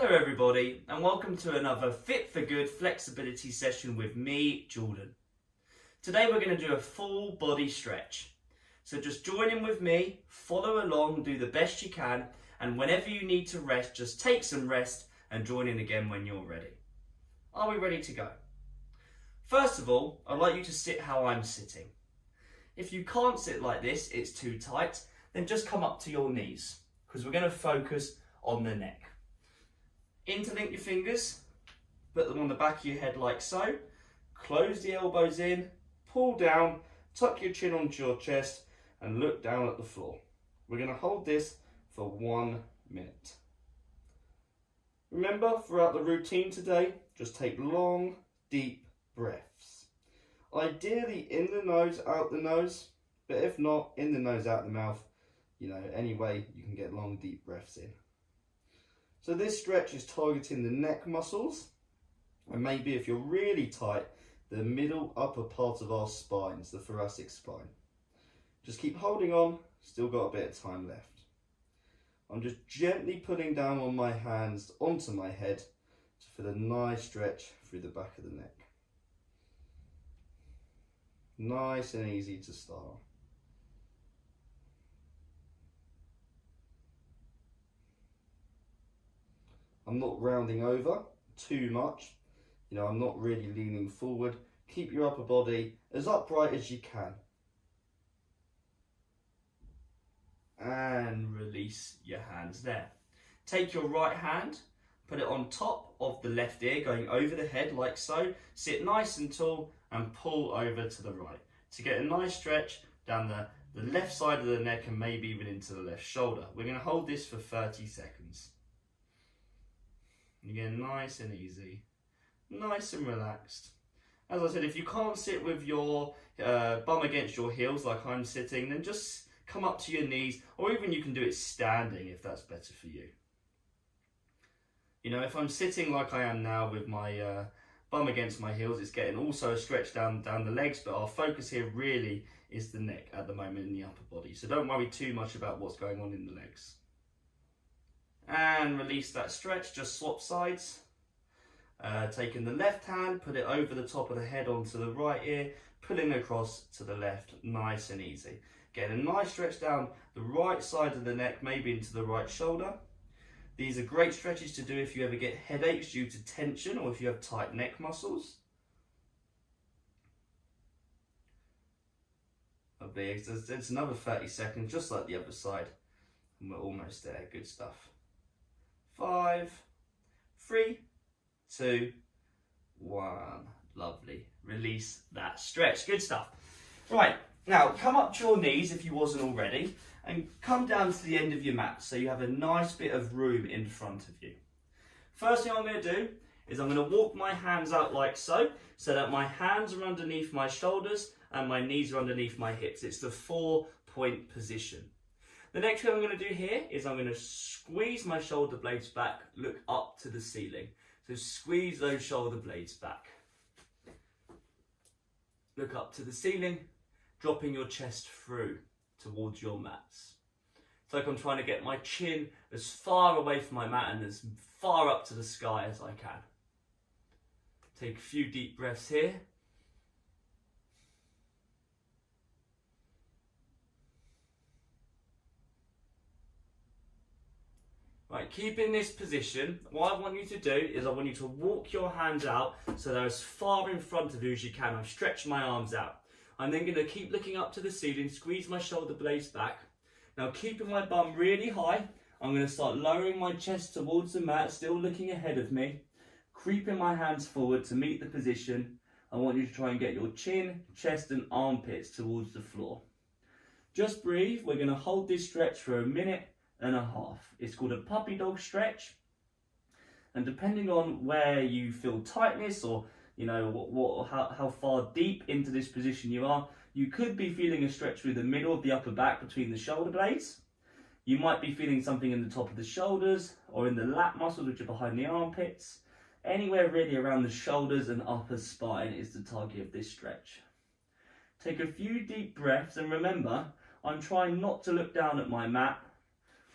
Hello everybody and welcome to another Fit for Good flexibility session with me, Jordan. Today we're going to do a full body stretch. So just join in with me, follow along, do the best you can, and whenever you need to rest, just take some rest and join in again when you're ready. Are we ready to go? First of all, I'd like you to sit how I'm sitting. If you can't sit like this, it's too tight, then just come up to your knees because we're going to focus on the neck. Interlink your fingers, put them on the back of your head like so, close the elbows in, pull down, tuck your chin onto your chest and look down at the floor. We're going to hold this for 1 minute. Remember, throughout the routine today, just take long, deep breaths. Ideally in the nose, out the nose, but if not, in the nose, out the mouth, any way you can get long, deep breaths in. So this stretch is targeting the neck muscles, and maybe if you're really tight, the middle upper part of our spines, the thoracic spine. Just keep holding on, still got a bit of time left. I'm just gently pulling down on my hands onto my head to feel a nice stretch through the back of the neck. Nice and easy to start. I'm not rounding over too much. I'm not really leaning forward. Keep your upper body as upright as you can. And release your hands there. Take your right hand, put it on top of the left ear, going over the head like so. Sit nice and tall and pull over to the right to get a nice stretch down the left side of the neck and maybe even into the left shoulder. We're going to hold this for 30 seconds. Again, nice and easy, nice and relaxed. As I said, if you can't sit with your bum against your heels like I'm sitting, then just come up to your knees, or even you can do it standing if that's better for you. If I'm sitting like I am now with my bum against my heels, it's getting also a stretch down the legs, but our focus here really is the neck at the moment in the upper body. So don't worry too much about what's going on in the legs. And release that stretch, just swap sides. Taking the left hand, put it over the top of the head onto the right ear, pulling across to the left, nice and easy. Getting a nice stretch down the right side of the neck, maybe into the right shoulder. These are great stretches to do if you ever get headaches due to tension or if you have tight neck muscles. It's another 30 seconds, just like the other side. And we're almost there, good stuff. 5, 3, 2, 1. Lovely. Release that stretch. Good stuff. Right, now come up to your knees if you wasn't already and come down to the end of your mat so you have a nice bit of room in front of you. First thing I'm going to do is I'm going to walk my hands out like so that my hands are underneath my shoulders and my knees are underneath my hips. It's the 4-point position. The next thing I'm going to do here is I'm going to squeeze my shoulder blades back, look up to the ceiling. So squeeze those shoulder blades back. Look up to the ceiling, dropping your chest through towards your mats. It's like I'm trying to get my chin as far away from my mat and as far up to the sky as I can. Take a few deep breaths here. Right, keep in this position. What I want you to do is I want you to walk your hands out so they're as far in front of you as you can. I've stretched my arms out. I'm then going to keep looking up to the ceiling, squeeze my shoulder blades back. Now keeping my bum really high, I'm going to start lowering my chest towards the mat, still looking ahead of me. Creeping my hands forward to meet the position. I want you to try and get your chin, chest and armpits towards the floor. Just breathe. We're going to hold this stretch for 1.5 minutes. It's called a puppy dog stretch, and depending on where you feel tightness or how far deep into this position you are, you could be feeling a stretch through the middle of the upper back between the shoulder blades. You might be feeling something in the top of the shoulders or in the lat muscles which are behind the armpits. Anywhere really around the shoulders and upper spine is the target of this stretch. Take a few deep breaths and remember, I'm trying not to look down at my mat.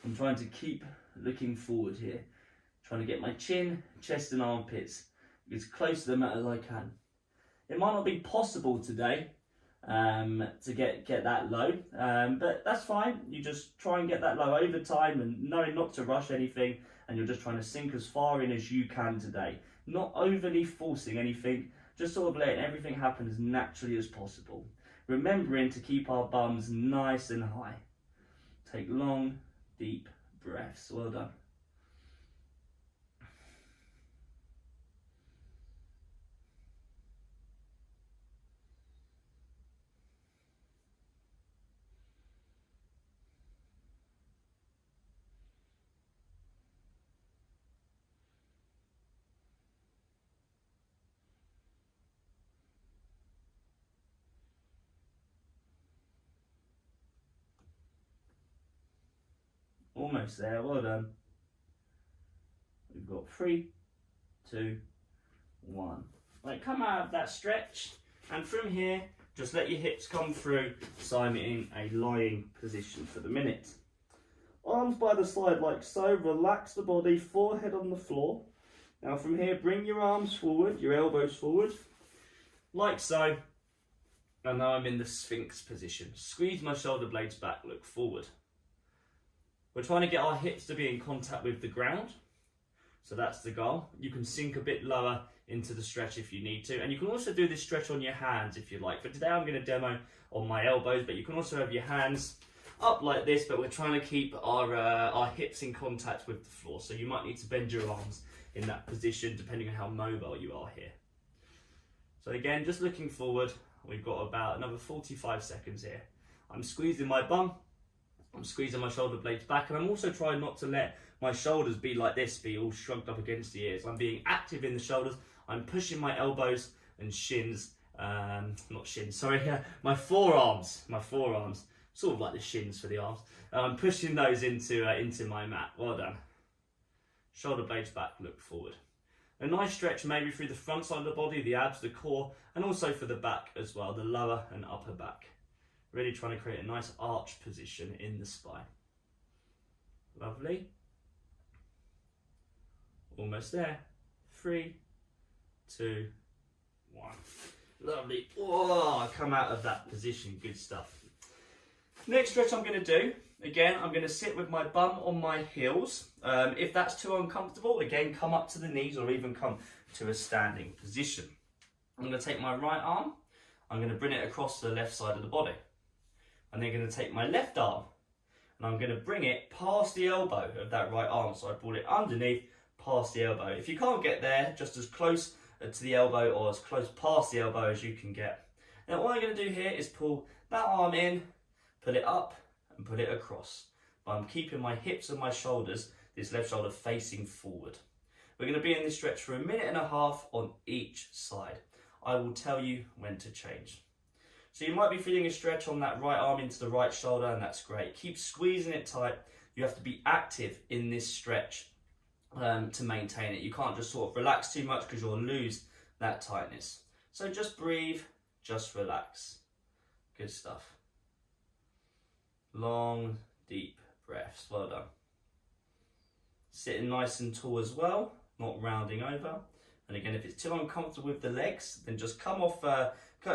I'm trying to keep looking forward here. Trying to get my chin, chest and armpits as close to the mat as I can. It might not be possible today to get that low, but that's fine. You just try and get that low over time and knowing not to rush anything, and you're just trying to sink as far in as you can today. Not overly forcing anything, just sort of letting everything happen as naturally as possible. Remembering to keep our bums nice and high. Take long, deep breaths. Well done. Almost there, well done. We've got 3, 2, 1. Right, come out of that stretch, and from here, just let your hips come through, so I'm in a lying position for the minute. Arms by the side like so, relax the body, forehead on the floor. Now from here, bring your arms forward, your elbows forward, like so. And now I'm in the Sphinx position. Squeeze my shoulder blades back, look forward. We're trying to get our hips to be in contact with the ground. So that's the goal. You can sink a bit lower into the stretch if you need to. And you can also do this stretch on your hands if you like. But today I'm going to demo on my elbows, but you can also have your hands up like this, but we're trying to keep our hips in contact with the floor. So you might need to bend your arms in that position depending on how mobile you are here. So again, just looking forward, we've got about another 45 seconds here. I'm squeezing my bum. I'm squeezing my shoulder blades back, and I'm also trying not to let my shoulders be like this, be all shrugged up against the ears. I'm being active in the shoulders. I'm pushing my elbows and shins, not shins, sorry, my forearms, sort of like the shins for the arms. I'm pushing those into my mat. Well done. Shoulder blades back, look forward. A nice stretch maybe through the front side of the body, the abs, the core, and also for the back as well, the lower and upper back. Really trying to create a nice arch position in the spine. Lovely. Almost there. 3, 2, 1. Lovely. Oh, come out of that position. Good stuff. Next stretch I'm going to do, again, I'm going to sit with my bum on my heels. If that's too uncomfortable, again, come up to the knees or even come to a standing position. I'm going to take my right arm. I'm going to bring it across to the left side of the body. I'm then going to take my left arm and I'm going to bring it past the elbow of that right arm. So I pull it underneath, past the elbow. If you can't get there, just as close to the elbow or as close past the elbow as you can get. Now what I'm going to do here is pull that arm in, pull it up and put it across. But I'm keeping my hips and my shoulders, this left shoulder facing forward. We're going to be in this stretch for 1.5 minutes on each side. I will tell you when to change. So you might be feeling a stretch on that right arm into the right shoulder, and that's great. Keep squeezing it tight. You have to be active in this stretch to maintain it. You can't just sort of relax too much because you'll lose that tightness. So just breathe, just relax. Good stuff. Long, deep breaths. Well done. Sitting nice and tall as well, not rounding over. And again, if it's too uncomfortable with the legs, then just come off,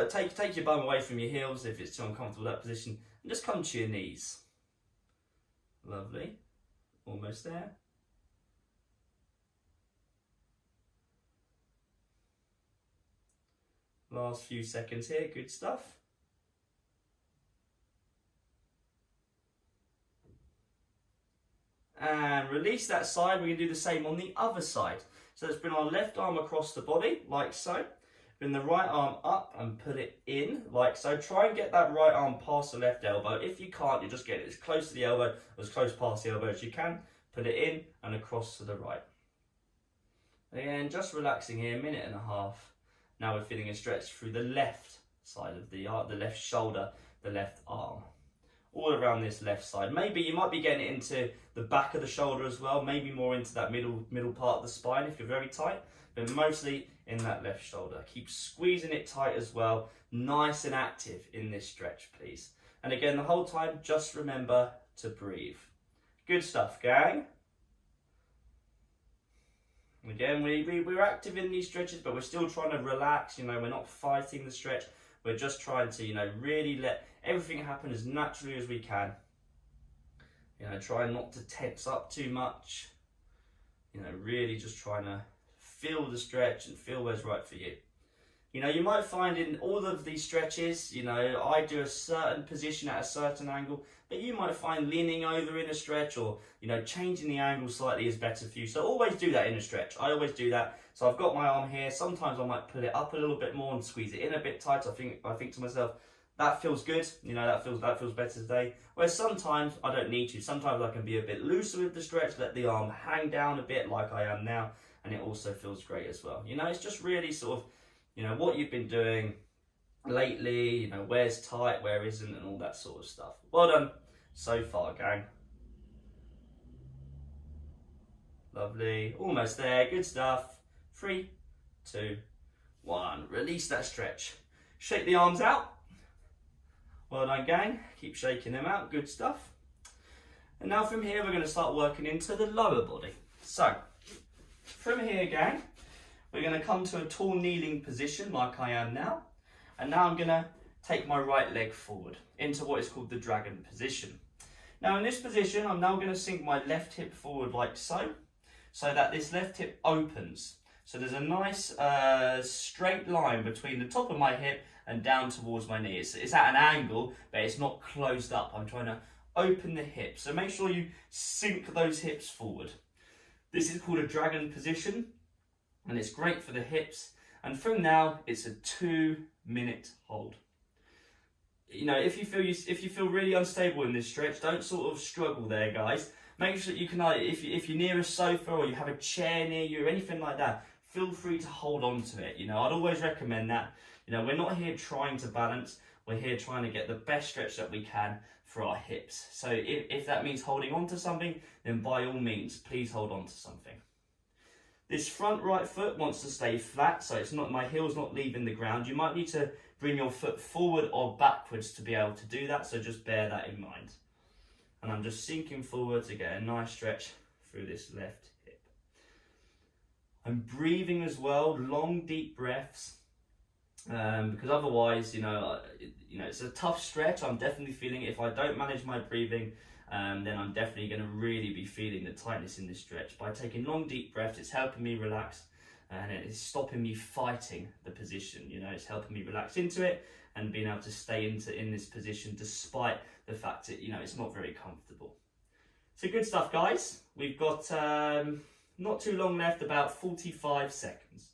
take your bum away from your heels if it's too uncomfortable that position, and just come to your knees. Lovely. Almost there. Last few seconds here, good stuff. And release that side. We're going to do the same on the other side. So let's bring our left arm across the body, like so. Bring the right arm up and put it in, like so. Try and get that right arm past the left elbow. If you can't, you just get it as close to the elbow, or as close past the elbow as you can. Put it in and across to the right. Again, just relaxing here, 1.5 minutes. Now we're feeling a stretch through the left side of the left shoulder, the left arm. All around this left side. Maybe you might be getting it into the back of the shoulder as well, maybe more into that middle part of the spine if you're very tight, but mostly in that left shoulder. Keep squeezing it tight as well, nice and active in this stretch, please. And again, the whole time, just remember to breathe. Good stuff, gang. Again, we're active in these stretches, but we're still trying to relax. You know, we're not fighting the stretch. We're just trying to, you know, really let everything happen as naturally as we can. You know, try not to tense up too much. You know, really just trying to feel the stretch and feel where's right for you. You know, you might find in all of these stretches, you know, I do a certain position at a certain angle, but you might find leaning over in a stretch or, you know, changing the angle slightly is better for you. So always do that in a stretch. I always do that. So I've got my arm here. Sometimes I might pull it up a little bit more and squeeze it in a bit tighter. I think to myself, that feels good. You know, that feels better today. Whereas sometimes I don't need to. Sometimes I can be a bit looser with the stretch, let the arm hang down a bit like I am now, and it also feels great as well. You know, it's just really sort of, you know, what you've been doing lately, you know, where's tight, where isn't, and all that sort of stuff. Well done so far, gang. Lovely. Almost there. Good stuff. 3, 2, 1. Release that stretch. Shake the arms out. Well done, gang. Keep shaking them out. Good stuff. And now from here, we're going to start working into the lower body. So, from here, gang, we're going to come to a tall kneeling position like I am now. And now I'm going to take my right leg forward into what is called the dragon position. Now in this position, I'm now going to sink my left hip forward like so that this left hip opens. So there's a nice straight line between the top of my hip and down towards my knee. It's at an angle, but it's not closed up. I'm trying to open the hips. So make sure you sink those hips forward. This is called a dragon position, and it's great for the hips. And from now, it's a 2-minute hold. You know, if you feel really unstable in this stretch, don't sort of struggle there, guys. Make sure that you can, if you're near a sofa or you have a chair near you or anything like that, feel free to hold on to it. You know, I'd always recommend that. You know, we're not here trying to balance. We're here trying to get the best stretch that we can for our hips. So if that means holding on to something, then by all means, please hold on to something. This front right foot wants to stay flat, so it's not, my heel's not leaving the ground. You might need to bring your foot forward or backwards to be able to do that, so just bear that in mind. And I'm just sinking forward to get a nice stretch through this left hip. I'm breathing as well, long deep breaths, because otherwise, you know, it's a tough stretch. I'm definitely feeling it. If I don't manage my breathing, then I'm definitely going to really be feeling the tightness in this stretch. By taking long deep breaths, it's helping me relax and it's stopping me fighting the position. You know, it's helping me relax into it and being able to stay in this position despite the fact that, you know, it's not very comfortable. So good stuff, guys. We've got not too long left, about 45 seconds.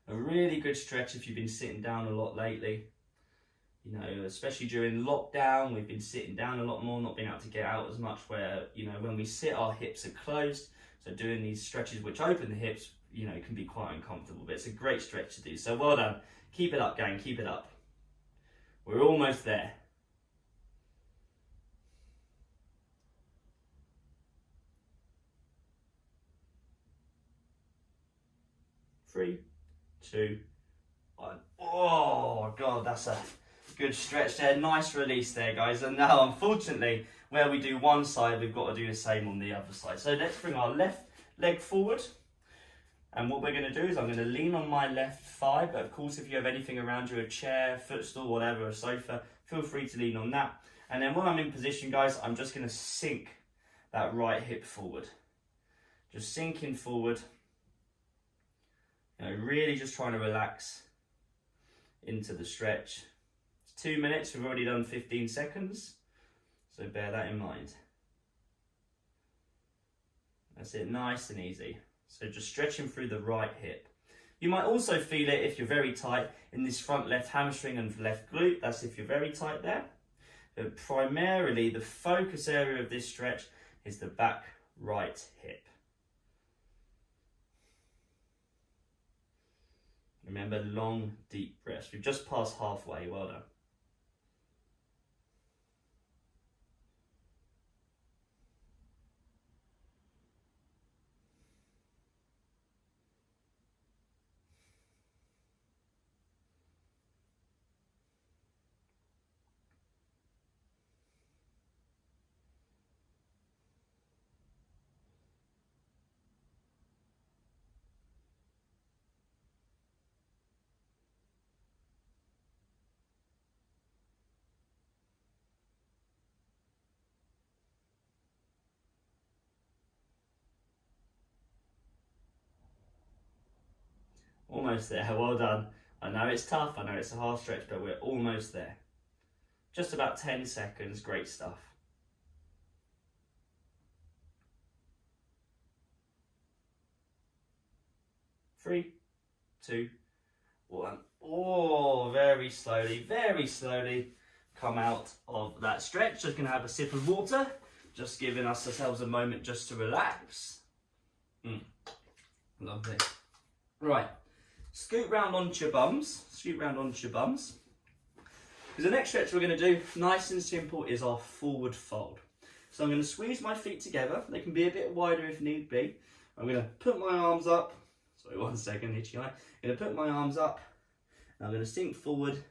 A really good stretch if you've been sitting down a lot lately. You know, especially during lockdown, we've been sitting down a lot more, not being able to get out as much, where, you know, when we sit, our hips are closed. So doing these stretches which open the hips, you know, can be quite uncomfortable, but it's a great stretch to do. So well done. Keep it up, gang, keep it up. We're almost there. Three, 2, 1. Oh God, that's a good stretch there. Nice release there, guys. And now, unfortunately, where we do one side, we've got to do the same on the other side. So let's bring our left leg forward. And what we're going to do is I'm going to lean on my left thigh. But of course, if you have anything around you, a chair, footstool, whatever, a sofa, feel free to lean on that. And then when I'm in position, guys, I'm just going to sink that right hip forward. Just sinking forward. You know, really just trying to relax into the stretch. It's 2 minutes, we've already done 15 seconds, so bear that in mind. That's it, nice and easy. So just stretching through the right hip. You might also feel it if you're very tight in this front left hamstring and left glute. That's if you're very tight there. But primarily the focus area of this stretch is the back right hip. Remember, long, deep breaths. We've just passed halfway. Well done. Almost there, well done. I know it's tough, I know it's a hard stretch, but we're almost there. Just about 10 seconds, great stuff. 3, 2, 1. Oh, very slowly come out of that stretch. Just gonna have a sip of water, just giving ourselves a moment just to relax. Lovely. Right, scoot round onto your bums, Because the next stretch we're gonna do, nice and simple, is our forward fold. So I'm gonna squeeze my feet together. They can be a bit wider if need be. I'm gonna put my arms up. Sorry, 1 second, itchy eye. I'm going to put my arms up, and I'm going to sink forward.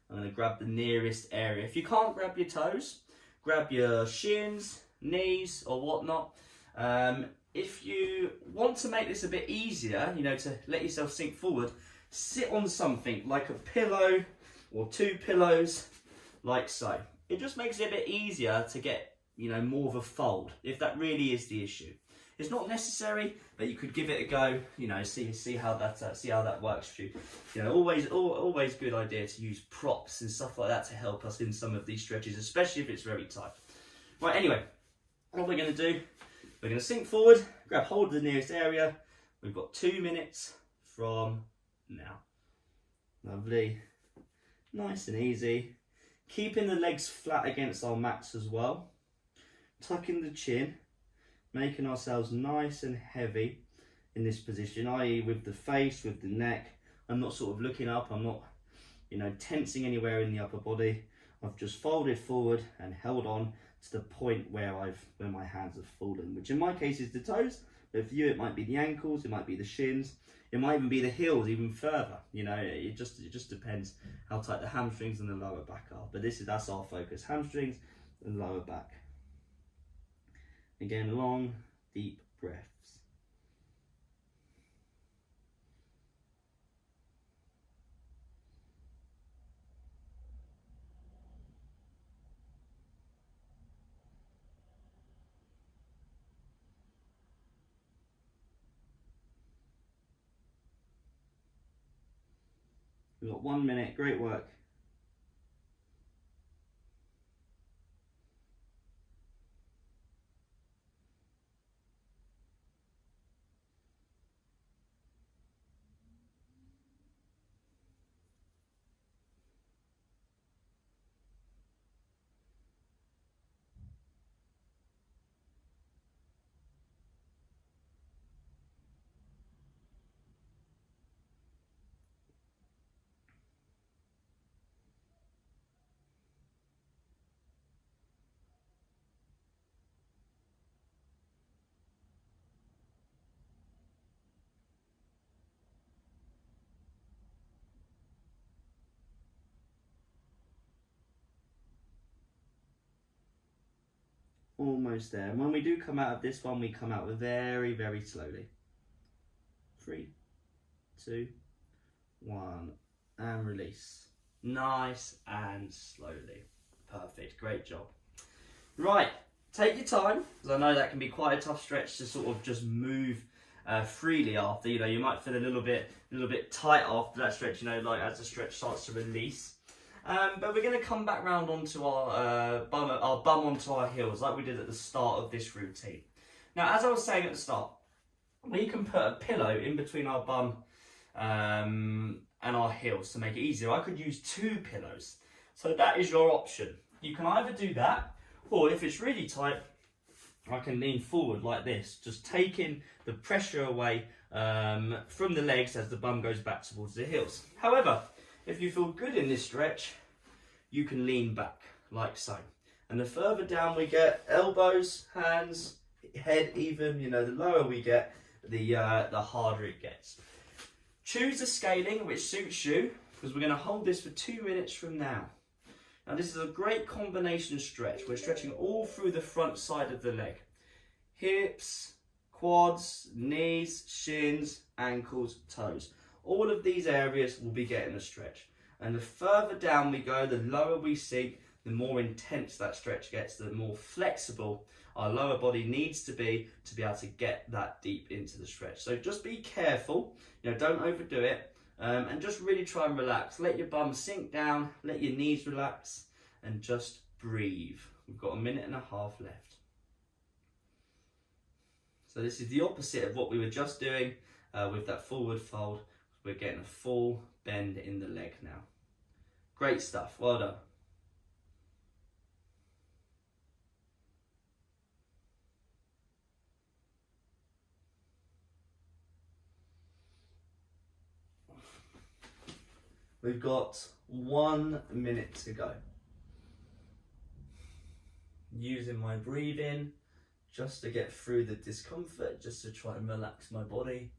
I'm going to grab the nearest area. If you can't grab your toes, grab your shins, knees, or whatnot. If you want to make this a bit easier, you know, to let yourself sink forward, sit on something like a pillow or 2 pillows, like so. It just makes it a bit easier to get, you know, more of a fold, if that really is the issue. It's not necessary, but you could give it a go. You know, see how that works for you. You know, always good idea to use props and stuff like that to help us in some of these stretches, especially if it's very tight. Right. Anyway, what we're going to do, we're going to sink forward, grab hold of the nearest area. We've got 2 minutes from now. Lovely, nice and easy. Keeping the legs flat against our mats as well. Tucking the chin. Making ourselves nice and heavy in this position, i.e. with the face, with the neck. I'm not sort of looking up, I'm not, you know, tensing anywhere in the upper body. I've just folded forward and held on to the point where my hands have fallen, which in my case is the toes, but for you it might be the ankles, it might be the shins, it might even be the heels even further. You know, it just depends how tight the hamstrings and the lower back are. But that's our focus, hamstrings and lower back. Again, long, deep breaths. We've got 1 minute, great work. Almost there. And when we do come out of this one, we come out very, very slowly. 3, 2, 1, and release. Nice and slowly. Perfect, great job. Right, take your time, because I know that can be quite a tough stretch to sort of just move freely after. You know, you might feel a little bit tight after that stretch, you know, like as the stretch starts to release. But we're going to come back round onto our bum onto our heels, like we did at the start of this routine. Now, as I was saying at the start, we can put a pillow in between our bum and our heels to make it easier. I could use 2 pillows, so that is your option. You can either do that, or if it's really tight, I can lean forward like this, just taking the pressure away from the legs as the bum goes back towards the heels. However, if you feel good in this stretch, you can lean back like so. And the further down we get, elbows, hands, head even, you know, the lower we get, the harder it gets. Choose a scaling which suits you, because we're going to hold this for 2 minutes from now. Now this is a great combination stretch. We're stretching all through the front side of the leg. Hips, quads, knees, shins, ankles, toes. All of these areas will be getting a stretch. And the further down we go, the lower we sink, the more intense that stretch gets, the more flexible our lower body needs to be able to get that deep into the stretch. So just be careful, don't overdo it, and just really try and relax. Let your bum sink down, let your knees relax, and just breathe. We've got 1.5 minutes left. So this is the opposite of what we were just doing with that forward fold. We're getting a full bend in the leg now. Great stuff, well done. We've got 1 minute to go. Using my breathing just to get through the discomfort, just to try and relax my body.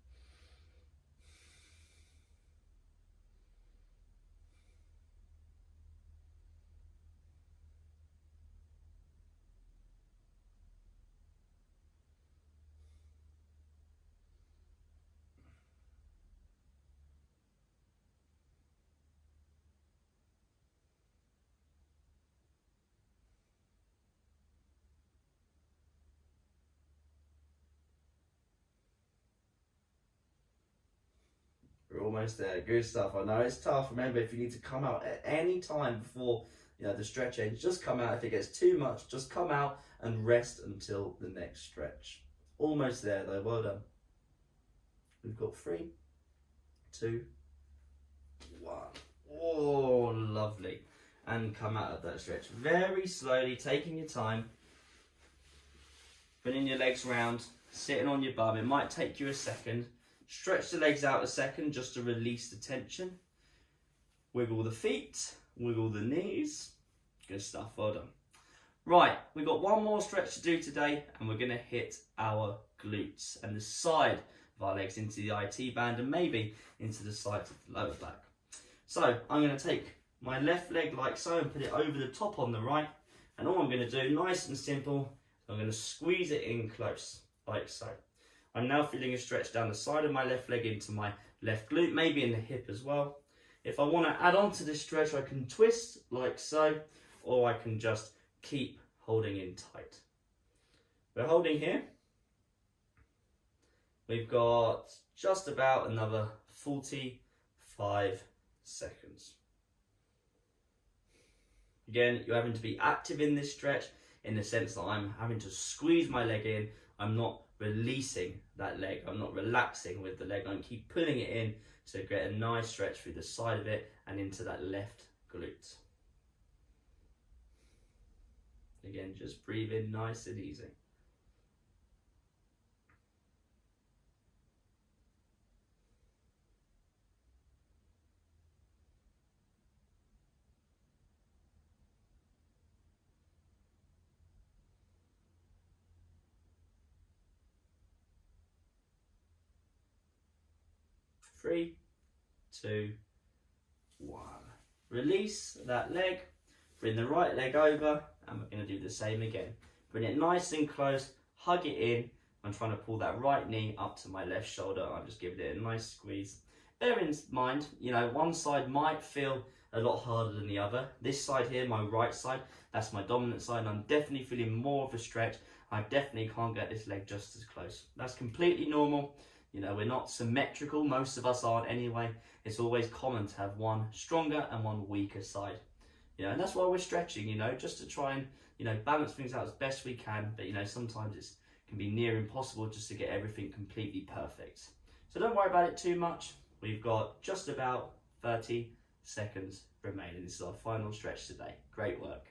We're almost there. Good stuff. I know it's tough. Remember, if you need to come out at any time before the stretch ends, just come out. If it gets too much, just come out and rest until the next stretch. Almost there though. Well done. We've got 3, 2, 1. Oh, lovely. And come out of that stretch very slowly, taking your time. Bringing your legs round, sitting on your bum. It might take you a second. Stretch the legs out a second just to release the tension. Wiggle the feet, wiggle the knees. Good stuff, well done. Right, we've got one more stretch to do today, and we're going to hit our glutes and the side of our legs into the IT band and maybe into the sides of the lower back. So I'm going to take my left leg like so and put it over the top on the right. And all I'm going to do, nice and simple, I'm going to squeeze it in close, like so. I'm now feeling a stretch down the side of my left leg into my left glute, maybe in the hip as well. If I want to add on to this stretch, I can twist like so, or I can just keep holding in tight. We're holding here. We've got just about another 45 seconds. Again, you're having to be active in this stretch in the sense that I'm having to squeeze my leg in. I'm not releasing that leg. I'm not relaxing with the leg. I keep pulling it in to get a nice stretch through the side of it and into that left glute. Again, just breathe in nice and easy. Three, 2, 1. Release that leg, bring the right leg over, and we're going to do the same again. Bring it nice and close, hug it in. I'm trying to pull that right knee up to my left shoulder. I'm just giving it a nice squeeze. Bear in mind, one side might feel a lot harder than the other. This side here, my right side, that's my dominant side, and I'm definitely feeling more of a stretch. I definitely can't get this leg just as close. That's completely normal. We're not symmetrical, most of us aren't anyway. It's always common to have one stronger and one weaker side. And that's why we're stretching, just to try and, balance things out as best we can. But, sometimes it can be near impossible just to get everything completely perfect. So don't worry about it too much. We've got just about 30 seconds remaining. This is our final stretch today. Great work.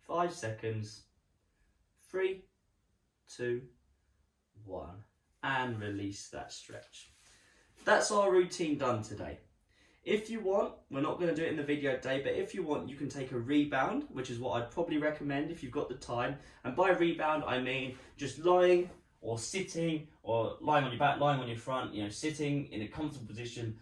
Five seconds. 3, 2, 1. And release that stretch. That's our routine done today. If you want, we're not going to do it in the video today, but if you want, you can take a rebound, which is what I'd probably recommend if you've got the time. And by rebound, I mean just lying or sitting, or lying on your back, lying on your front, sitting in a comfortable position.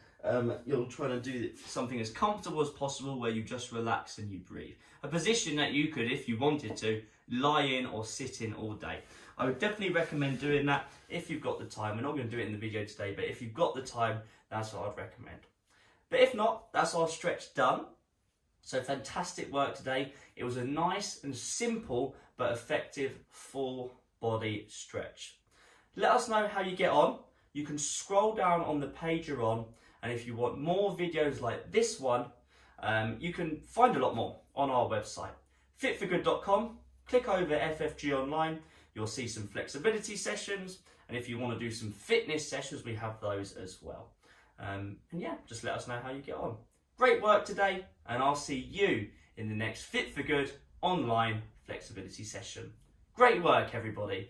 You're trying to do something as comfortable as possible where you just relax and you breathe. A position that you could, if you wanted to, lie in or sit in all day. I would definitely recommend doing that if you've got the time. We're not going to do it in the video today, but if you've got the time, that's what I'd recommend. But if not, that's our stretch done. So fantastic work today. It was a nice and simple but effective full body stretch. Let us know how you get on. You can scroll down on the page you're on, and if you want more videos like this one, you can find a lot more on our website, fitforgood.com. Click over FFG online. You'll see some flexibility sessions, and if you want to do some fitness sessions, we have those as well. And yeah, just let us know how you get on. Great work today, and I'll see you in the next Fit for Good online flexibility session. Great work, everybody.